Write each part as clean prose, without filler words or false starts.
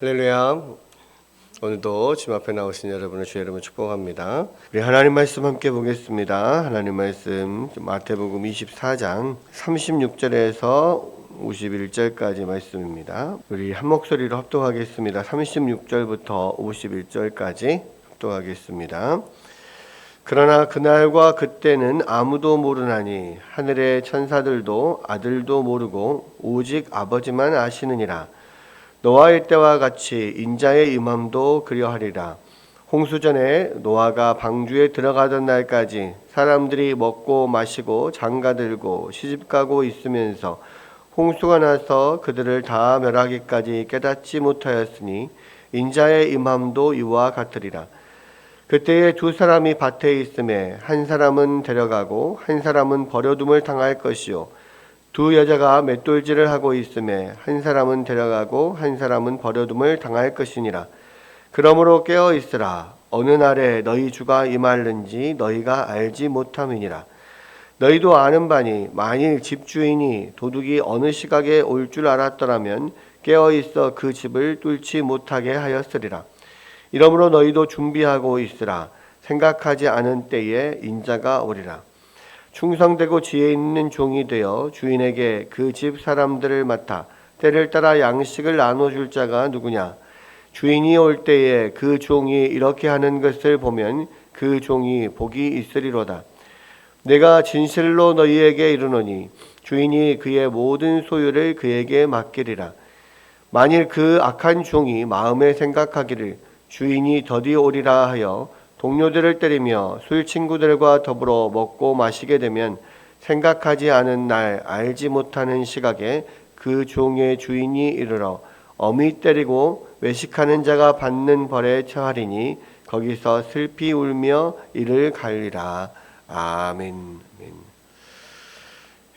할렐루야. 오늘도 집 앞에 나오신 여러분을 주의 이름으로 축복합니다. 우리 하나님 말씀 함께 보겠습니다. 하나님 말씀 마태복음 24장 36절에서 51절까지 말씀입니다. 우리 한 목소리로 합독하겠습니다. 36절부터 51절까지 합독하겠습니다. 그러나 그날과 그때는 아무도 모르나니 하늘의 천사들도 아들도 모르고 오직 아버지만 아시느니라. 노아의 때와 같이 인자의 임함도 그리하리라. 홍수전에 노아가 방주에 들어가던 날까지 사람들이 먹고 마시고 장가들고 시집가고 있으면서 홍수가 나서 그들을 다 멸하기까지 깨닫지 못하였으니 인자의 임함도 이와 같으리라. 그때에 두 사람이 밭에 있음에 한 사람은 데려가고 한 사람은 버려둠을 당할 것이요 두 여자가 맷돌질을 하고 있음에 한 사람은 데려가고 한 사람은 버려둠을 당할 것이니라. 그러므로 깨어 있으라. 어느 날에 너희 주가 임할는지 너희가 알지 못함이니라. 너희도 아는 바니 만일 집주인이 도둑이 어느 시각에 올 줄 알았더라면 깨어 있어 그 집을 뚫지 못하게 하였으리라. 이러므로 너희도 준비하고 있으라. 생각하지 않은 때에 인자가 오리라. 충성되고 지혜 있는 종이 되어 주인에게 그 집 사람들을 맡아 때를 따라 양식을 나눠줄 자가 누구냐? 주인이 올 때에 그 종이 이렇게 하는 것을 보면 그 종이 복이 있으리로다. 내가 진실로 너희에게 이르노니 주인이 그의 모든 소유를 그에게 맡기리라. 만일 그 악한 종이 마음에 생각하기를 주인이 더디 오리라 하여 동료들을 때리며 술 친구들과 더불어 먹고 마시게 되면 생각하지 않은 날 알지 못하는 시각에 그 종의 주인이 이르러 엄히 때리고 외식하는 자가 받는 벌에 처하리니 거기서 슬피 울며 이를 갈리라. 아멘.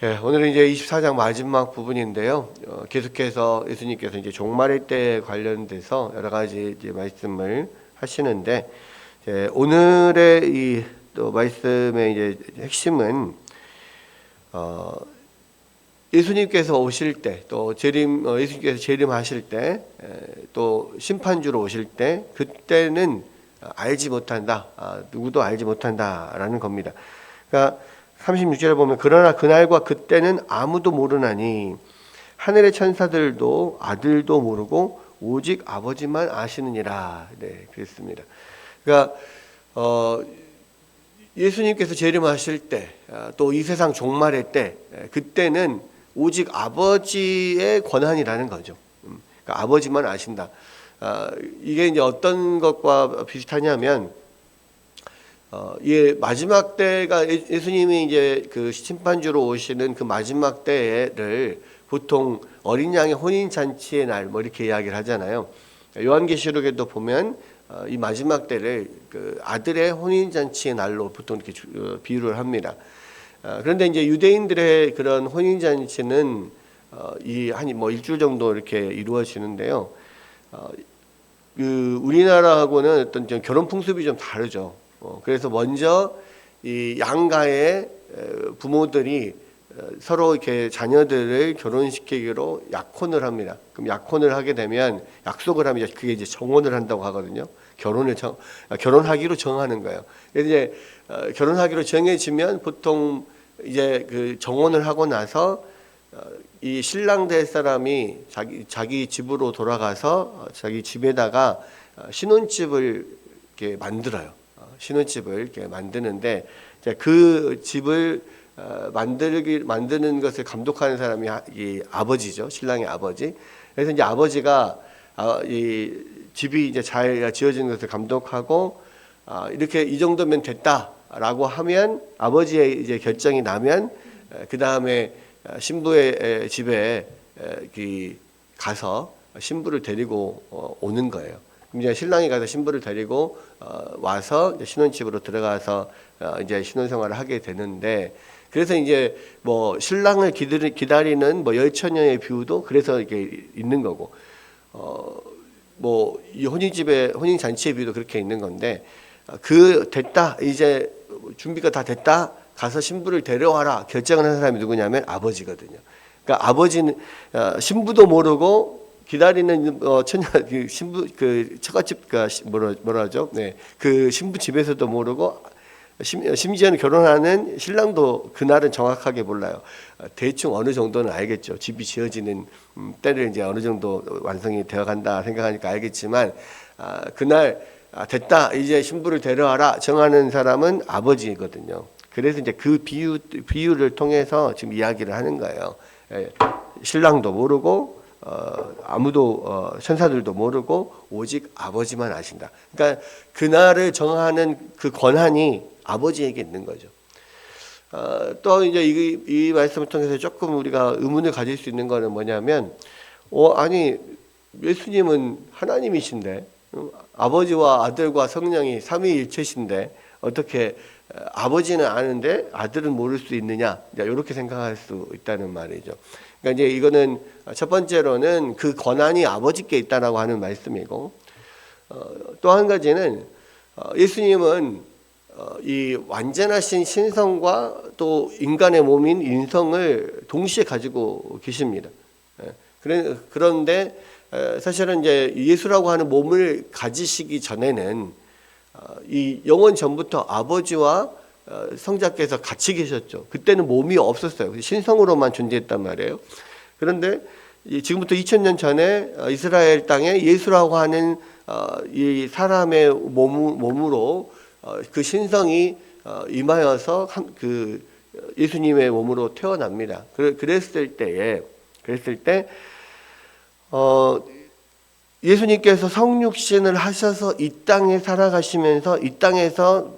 예, 오늘은 이제 24장 마지막 부분인데요. 계속해서 예수님께서 이제 종말의 때에 관련돼서 여러 가지 이제 말씀을 하시는데, 오늘의 이 또 말씀의 이제 핵심은 예수님께서 오실 때, 또 예수님께서 재림하실 때, 또 심판주로 오실 때, 그때는 알지 못한다. 누구도 알지 못한다라는 겁니다. 그러니까 36절에 보면 그러나 그날과 그때는 아무도 모르나니 하늘의 천사들도 아들도 모르고 오직 아버지만 아시느니라. 네, 그랬습니다. 그러니까 예수님께서 재림하실 때, 또 이 세상 종말의 때, 그때는 오직 아버지의 권한이라는 거죠. 그러니까 아버지만 아신다. 이게 이제 어떤 것과 비슷하냐면, 마지막 때가 예수님이 이제 그 심판주로 오시는 그 마지막 때를 보통 어린 양의 혼인 잔치의 날 뭐 이렇게 이야기를 하잖아요. 요한계시록에도 보면 이 마지막 때를 그 아들의 혼인잔치의 날로 보통 이렇게 비유를 합니다. 그런데 이제 유대인들의 그런 혼인잔치는 한 뭐 일주일 정도 이렇게 이루어지는데요. 우리나라하고는 어떤 좀 결혼 풍습이 좀 다르죠. 그래서 먼저 이 양가의 부모들이 서로 이렇게 자녀들을 결혼시키기로 약혼을 합니다. 그럼 약혼을 하게 되면 약속을 하면 그게 이제 정혼을 한다고 하거든요. 결혼하기로 정하는 거예요. 그래서 이제 결혼하기로 정해지면 보통 이제 그 정혼을 하고 나서 이 신랑 될 사람이 자기 집으로 돌아가서 자기 집에다가 신혼집을 이렇게 만들어요. 신혼집을 이렇게 만드는데 그 집을 만드는 것을 감독하는 사람이 이 아버지죠. 신랑의 아버지. 그래서 이제 아버지가 이 집이 이제 잘 지어지는 것을 감독하고 이렇게 이 정도면 됐다라고 하면 아버지의 이제 결정이 나면 그 다음에 신부의 집에 가서 신부를 데리고 오는 거예요. 이제 신랑이 가서 신부를 데리고 와서 이제 신혼집으로 들어가서 이제 신혼생활을 하게 되는데, 그래서 이제 뭐 신랑을 기다리는 뭐 열처녀의 뷰도 그래서 이렇게 있는 거고, 뭐 이 혼인 잔치의 뷰도 그렇게 있는 건데, 됐다, 이제 준비가 다 됐다, 가서 신부를 데려와라 결정을 한 사람이 누구냐면 아버지거든요. 그러니까 아버지는 신부도 모르고 기다리는 처녀 그 신부 그 처갓집 그 뭐라죠? 네, 그 신부 집에서도 모르고 심지어는 결혼하는 신랑도 그날은 정확하게 몰라요. 대충 어느 정도는 알겠죠. 집이 지어지는 때를 이제 어느 정도 완성이 되어간다 생각하니까 알겠지만 그날 됐다 이제 신부를 데려와라 정하는 사람은 아버지거든요. 그래서 이제 그 비유를 통해서 지금 이야기를 하는 거예요. 신랑도 모르고 아무도 천사들도 모르고 오직 아버지만 아신다. 그러니까 그날을 정하는 그 권한이 아버지에게 있는 거죠. 또 이제 이 말씀을 통해서 조금 우리가 의문을 가질 수 있는 거는 뭐냐면, 아니 예수님은 하나님이신데 아버지와 아들과 성령이 삼위일체신데 어떻게 아버지는 아는데 아들은 모를 수 있느냐? 이렇게 생각할 수 있다는 말이죠. 그러니까 이제 이거는 첫 번째로는 그 권한이 아버지께 있다라고 하는 말씀이고, 또 한 가지는 예수님은 이 완전하신 신성과 또 인간의 몸인 인성을 동시에 가지고 계십니다. 그런데 사실은 이제 예수라고 하는 몸을 가지시기 전에는 이 영원 전부터 아버지와 성자께서 같이 계셨죠. 그때는 몸이 없었어요. 신성으로만 존재했단 말이에요. 그런데 지금부터 2000년 전에 이스라엘 땅에 예수라고 하는 이 사람의 몸으로 그 신성이 임하여서 그 예수님의 몸으로 태어납니다. 그랬을 때 예수님께서 성육신을 하셔서 이 땅에 살아가시면서 이 땅에서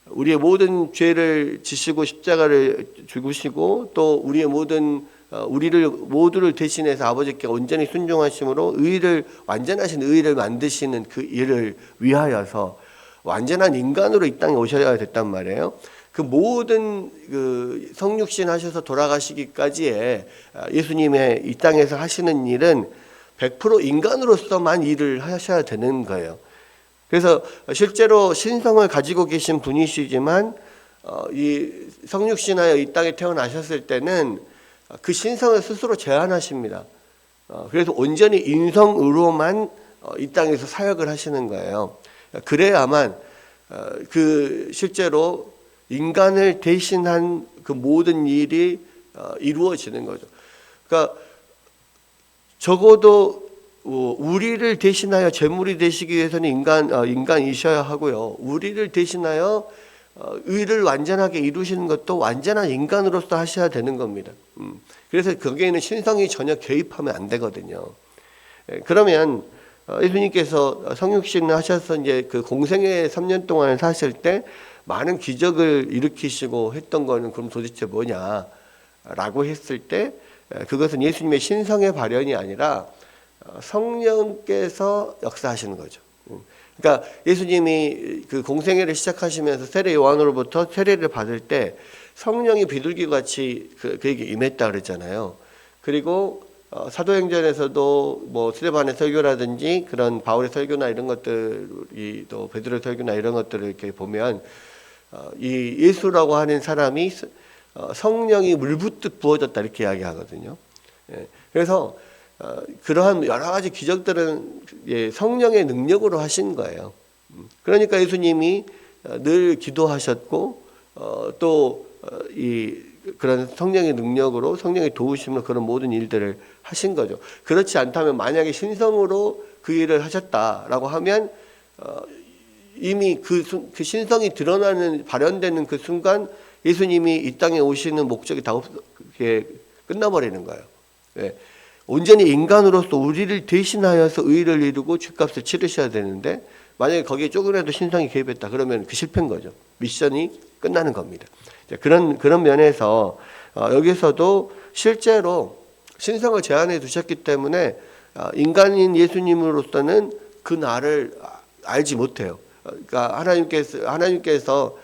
우리의 모든 죄를 지시고 십자가를 죽으시고 또 우리의 우리를 모두를 대신해서 아버지께 온전히 순종하심으로 완전하신 의를 만드시는 그 일을 위하여서 완전한 인간으로 이 땅에 오셔야 됐단 말이에요. 그 모든 그 성육신 하셔서 돌아가시기까지의 예수님의 이 땅에서 하시는 일은 100% 인간으로서만 일을 하셔야 되는 거예요. 그래서 실제로 신성을 가지고 계신 분이시지만 이 성육신하여 이 땅에 태어나셨을 때는 그 신성을 스스로 제한하십니다. 그래서 온전히 인성으로만 이 땅에서 사역을 하시는 거예요. 그래야만 그 실제로 인간을 대신한 그 모든 일이 이루어지는 거죠. 그러니까 적어도 우리를 대신하여 제물이 되시기 위해서는 인간이셔야 하고요. 우리를 대신하여 의를 완전하게 이루시는 것도 완전한 인간으로서 하셔야 되는 겁니다. 그래서 거기에는 신성이 전혀 개입하면 안 되거든요. 그러면 예수님께서 성육신을 하셔서 이제 그 공생애 3년 동안 사실 때 많은 기적을 일으키시고 했던 거는 그럼 도대체 뭐냐라고 했을 때 그것은 예수님의 신성의 발현이 아니라 성령께서 역사하시는 거죠. 그러니까 예수님이 그 공생애를 시작하시면서 세례 요한으로부터 세례를 받을 때 성령이 비둘기 같이 그에게 임했다 그랬잖아요. 그리고 사도행전에서도 뭐 스데반의 설교라든지 그런 바울의 설교나 이런 것들이 또 베드로의 설교나 이런 것들을 이렇게 보면 이 예수라고 하는 사람이 성령이 물붓듯 부어졌다 이렇게 이야기하거든요. 그래서 그러한 여러 가지 기적들은 성령의 능력으로 하신 거예요. 그러니까 예수님이 늘 기도하셨고 또 그런 성령의 능력으로 성령의 도우심으로 그런 모든 일들을 하신 거죠. 그렇지 않다면 만약에 신성으로 그 일을 하셨다라고 하면 이미 그 신성이 드러나는 발현되는 그 순간 예수님이 이 땅에 오시는 목적이 다 끝나버리는 거예요. 온전히 인간으로서 우리를 대신하여서 의를 이루고 죄값을 치르셔야 되는데 만약에 거기에 조금이라도 신성이 개입했다 그러면 그 실패인 거죠. 미션이 끝나는 겁니다. 그런 면에서 여기서도 실제로 신성을 제한해 두셨기 때문에 인간인 예수님으로서는 그 날을 알지 못해요. 그러니까 하나님께서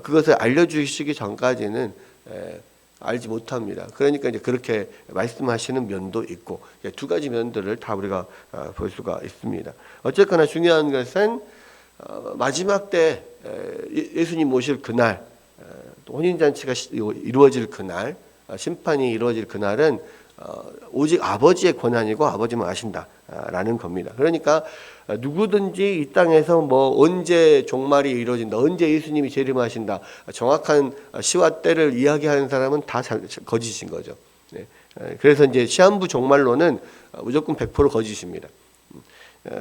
그것을 알려주시기 전까지는 알지 못합니다. 그러니까 이제 그렇게 말씀하시는 면도 있고 두 가지 면들을 다 우리가 볼 수가 있습니다. 어쨌거나 중요한 것은 마지막 때 예수님 오실 그날 혼인잔치가 이루어질 그날 심판이 이루어질 그날은 오직 아버지의 권한이고 아버지만 아신다라는 겁니다. 그러니까 누구든지 이 땅에서 뭐 언제 종말이 이루어진다, 언제 예수님이 재림하신다, 정확한 시와 때를 이야기하는 사람은 다 거짓인 거죠. 네. 그래서 이제 시한부 종말론은 무조건 100% 거짓입니다.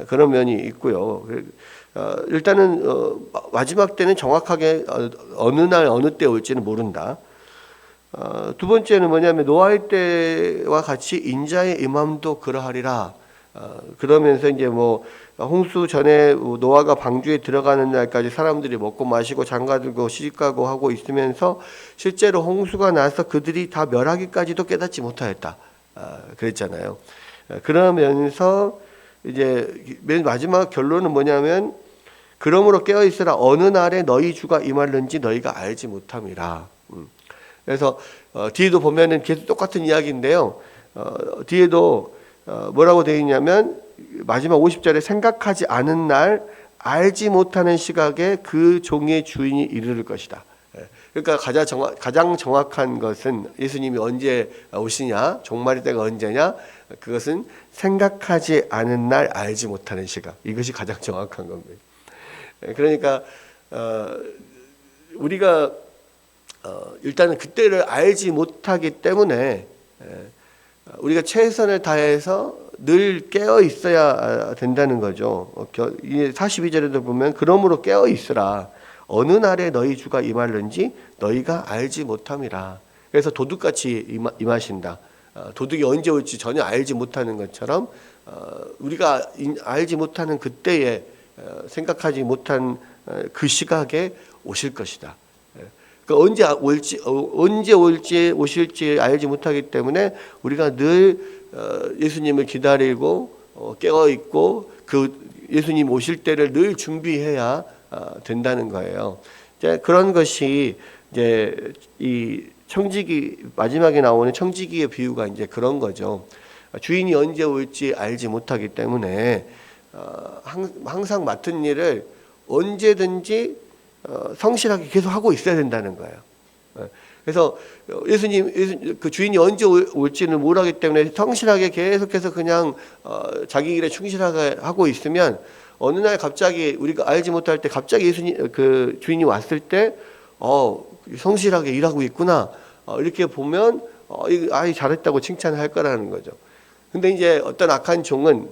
그런 면이 있고요. 일단은 마지막 때는 정확하게 어느 날 어느 때 올지는 모른다. 두 번째는 뭐냐면 노아의 때와 같이 인자의 임함도 그러하리라. 그러면서 이제 뭐 홍수 전에 노아가 방주에 들어가는 날까지 사람들이 먹고 마시고 장가들고 시집가고 하고 있으면서 실제로 홍수가 나서 그들이 다 멸하기까지도 깨닫지 못하였다. 그랬잖아요. 그러면서 이제 맨 마지막 결론은 뭐냐면 그러므로 깨어 있으라 어느 날에 너희 주가 임할는지 너희가 알지 못함이라. 그래서 뒤에도 보면은 계속 똑같은 이야기인데요. 뒤에도 뭐라고 되어 있냐면 마지막 50절에 생각하지 않은 날 알지 못하는 시각에 그 종의 주인이 이르를 것이다. 그러니까 가장 정확한 것은 예수님이 언제 오시냐, 종말의 때가 언제냐, 그것은 생각하지 않은 날 알지 못하는 시각. 이것이 가장 정확한 겁니다. 그러니까 우리가 일단은 그때를 알지 못하기 때문에 우리가 최선을 다해서 늘 깨어 있어야 된다는 거죠. 42절에도 보면 그러므로 깨어 있으라 어느 날에 너희 주가 임할는지 너희가 알지 못함이라. 그래서 도둑같이 임하신다. 도둑이 언제 올지 전혀 알지 못하는 것처럼 우리가 알지 못하는 그때에 생각하지 못한 그 시각에 오실 것이다. 그러니까 언제 올지 오실지 알지 못하기 때문에 우리가 늘 예수님을 기다리고 깨어 있고 그 예수님 오실 때를 늘 준비해야 된다는 거예요. 이제 그런 것이 이제 이 청지기 마지막에 나오는 청지기의 비유가 이제 그런 거죠. 주인이 언제 올지 알지 못하기 때문에 항상 맡은 일을 언제든지 성실하게 계속 하고 있어야 된다는 거예요. 그래서 예수님 그 주인이 언제 올지는 모르기 때문에 성실하게 계속해서 그냥 자기 일에 충실하게 하고 있으면 어느 날 갑자기 우리가 알지 못할 때 갑자기 예수님 그 주인이 왔을 때 성실하게 일하고 있구나 이렇게 보면 아이 잘했다고 칭찬할 거라는 거죠. 근데 이제 어떤 악한 종은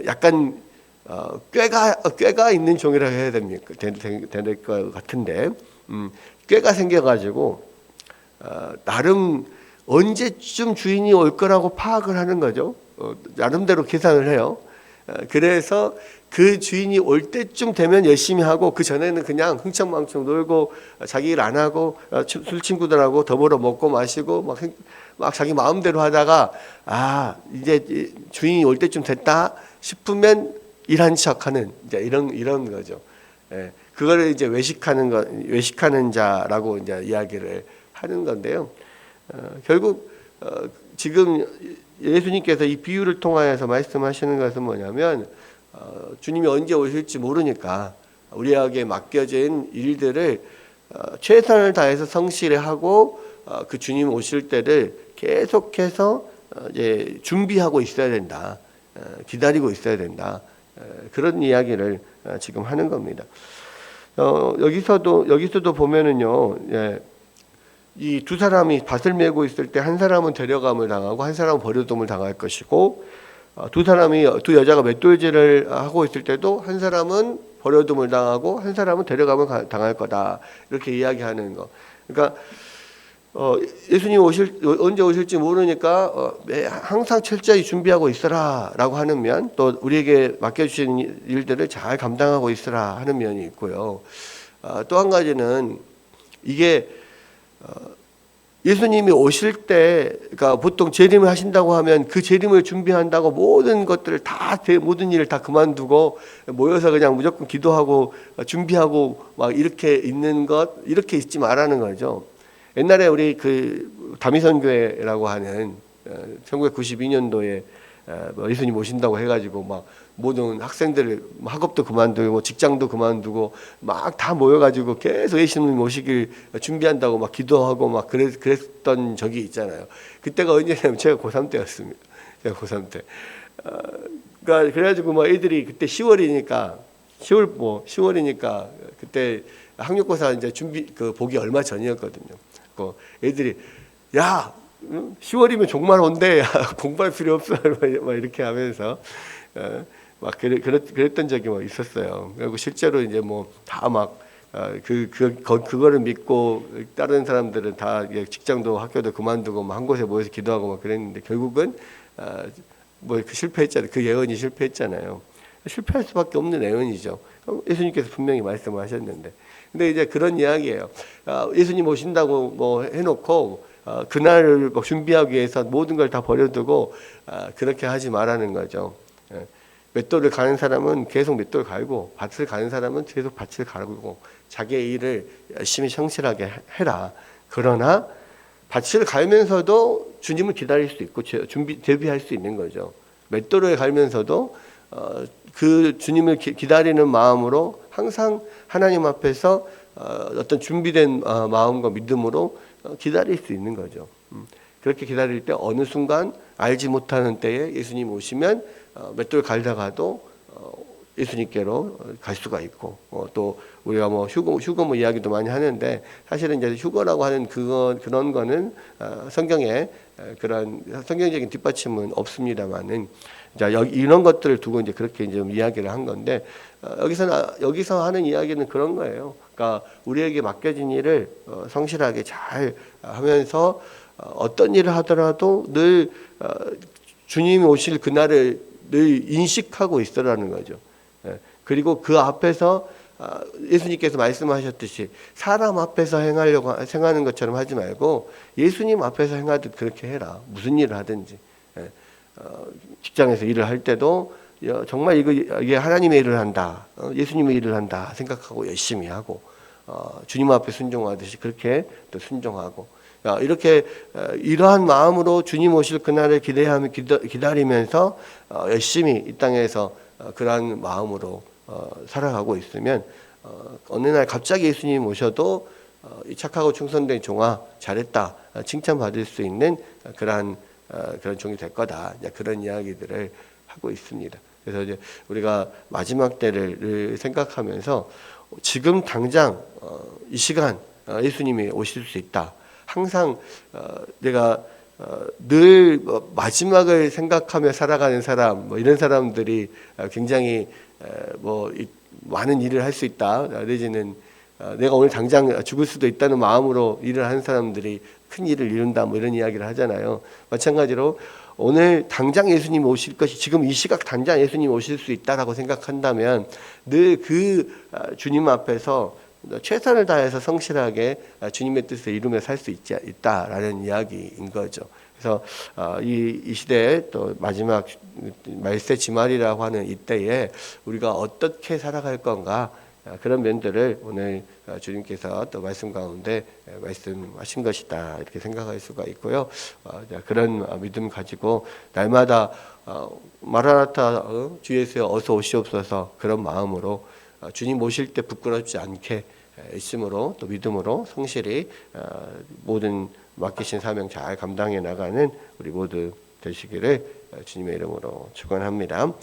약간 꾀가 있는 종이라고 해야 됩니까? 될 것 같은데 꾀가 생겨가지고 나름 언제쯤 주인이 올 거라고 파악을 하는 거죠. 나름대로 계산을 해요. 그래서 그 주인이 올 때쯤 되면 열심히 하고 그 전에는 그냥 흥청망청 놀고 자기 일 안 하고 술 친구들하고 더불어 먹고 마시고 막 자기 마음대로 하다가 이제 주인이 올 때쯤 됐다 싶으면 일한 척하는 이제 이런 거죠. 그거를 이제 외식하는 자라고 이제 이야기를 하는 건데요. 결국 지금 예수님께서 이 비유를 통하여서 말씀하시는 것은 뭐냐면 주님이 언제 오실지 모르니까 우리에게 맡겨진 일들을 최선을 다해서 성실히 하고 그 주님 오실 때를 계속해서 이제 준비하고 있어야 된다. 기다리고 있어야 된다. 그런 이야기를 지금 하는 겁니다. 여기서도 보면은요, 이 두 사람이 밭을 메고 있을 때 한 사람은 데려감을 당하고 한 사람은 버려둠을 당할 것이고 두 여자가 맷돌질을 하고 있을 때도 한 사람은 버려둠을 당하고 한 사람은 데려감을 당할 거다 이렇게 이야기하는 거. 그러니까 예수님 언제 오실지 모르니까 항상 철저히 준비하고 있으라라고 하는 면, 또 우리에게 맡겨주신 일들을 잘 감당하고 있으라 하는 면이 있고요. 또 한 가지는 이게 예수님이 오실 때, 그러니까 보통 재림을 하신다고 하면 그 재림을 준비한다고 모든 일을 다 그만두고 모여서 그냥 무조건 기도하고 준비하고 막 이렇게 이렇게 있지 말라는 거죠. 옛날에 우리 그 다미선교회라고 하는 1992년도에 예수님 오신다고 해가지고 막 모든 학생들 학업도 그만두고 직장도 그만두고 막 다 모여가지고 계속 예수님 오시길 준비한다고 막 기도하고 막 그랬던 적이 있잖아요. 그때가 언제냐면 제가 고3 때였습니다. 제가 고3 때. 그러니까 그래가지고 뭐 애들이 그때 10월이니까 그때 학력고사 이제 준비 보기 얼마 전이었거든요. 그 애들이 야 10월이면 종말 온대. 공부할 필요 없어. 막 이렇게 하면서 막 그랬던 적이 뭐 있었어요. 그리고 실제로 이제 뭐 다 막 그거를 믿고 다른 사람들은 다 직장도 학교도 그만두고 막 한 곳에 모여서 기도하고 막 그랬는데 결국은 뭐 실패했잖아요. 그 예언이 실패했잖아요. 실패할 수밖에 없는 예언이죠. 예수님께서 분명히 말씀을 하셨는데. 근데 이제 그런 이야기예요. 예수님 오신다고 뭐 해놓고 그날을 준비하기 위해서 모든 걸 다 버려두고 그렇게 하지 말라는 거죠. 맷돌을 가는 사람은 계속 맷돌 갈고 밭을 가는 사람은 계속 밭을 갈고 자기의 일을 열심히 성실하게 해라. 그러나 밭을 갈면서도 주님을 기다릴 수 있고 대비할 수 있는 거죠. 맷돌을 갈면서도 그 주님을 기다리는 마음으로 항상 하나님 앞에서 어떤 준비된 마음과 믿음으로 기다릴 수 있는 거죠. 그렇게 기다릴 때 어느 순간 알지 못하는 때에 예수님 오시면 맷돌 갈다가도 예수님께로 갈 수가 있고 또 우리가 뭐 휴거 뭐 이야기도 많이 하는데 사실은 이제 휴거라고 하는 그런 거는 성경에 그런 성경적인 뒷받침은 없습니다만은 자 이런 것들을 두고 이제 그렇게 이제 이야기를 한 건데 여기서 하는 이야기는 그런 거예요. 그러니까 우리에게 맡겨진 일을 성실하게 잘 하면서 어떤 일을 하더라도 늘 주님이 오실 그날을 늘 인식하고 있으라는 거죠. 그리고 그 앞에서 예수님께서 말씀하셨듯이 사람 앞에서 행하는 것처럼 하지 말고 예수님 앞에서 행하듯 그렇게 해라. 무슨 일을 하든지. 직장에서 일을 할 때도 정말 이게 하나님의 일을 한다. 예수님의 일을 한다 생각하고 열심히 하고 주님 앞에 순종하듯이 그렇게 또 순종하고 이렇게 이러한 마음으로 주님 오실 그날을 기다리면서 열심히 이 땅에서 그러한 마음으로 살아가고 있으면 어느 날 갑자기 예수님 오셔도 착하고 충성된 종아 잘했다 칭찬받을 수 있는 그런 종이 될 거다. 그런 이야기들을 하고 있습니다. 그래서 이제 우리가 마지막 때를 생각하면서 지금 당장 이 시간 예수님이 오실 수 있다. 항상 내가 늘 마지막을 생각하며 살아가는 사람, 뭐 이런 사람들이 굉장히 많은 일을 할 수 있다. 내지는 내가 오늘 당장 죽을 수도 있다는 마음으로 일을 하는 사람들이 큰 일을 이룬다. 뭐 이런 이야기를 하잖아요. 마찬가지로 오늘 당장 예수님 오실 것이 지금 이 시각 당장 예수님 오실 수 있다라고 생각한다면 늘 그 주님 앞에서 최선을 다해서 성실하게 주님의 뜻을 이루며 살 수 있다라는 이야기인 거죠. 그래서 이 시대에 또 마지막 말세 지말이라고 하는 이때에 우리가 어떻게 살아갈 건가 그런 면들을 오늘 주님께서 또 말씀 가운데 말씀하신 것이다 이렇게 생각할 수가 있고요. 그런 믿음 가지고 날마다 마라나타 주 예수여 어서 오시옵소서 그런 마음으로 주님 오실 때 부끄럽지 않게 있음으로 또 믿음으로 성실히 모든 맡기신 사명 잘 감당해 나가는 우리 모두 되시기를 주님의 이름으로 축원합니다.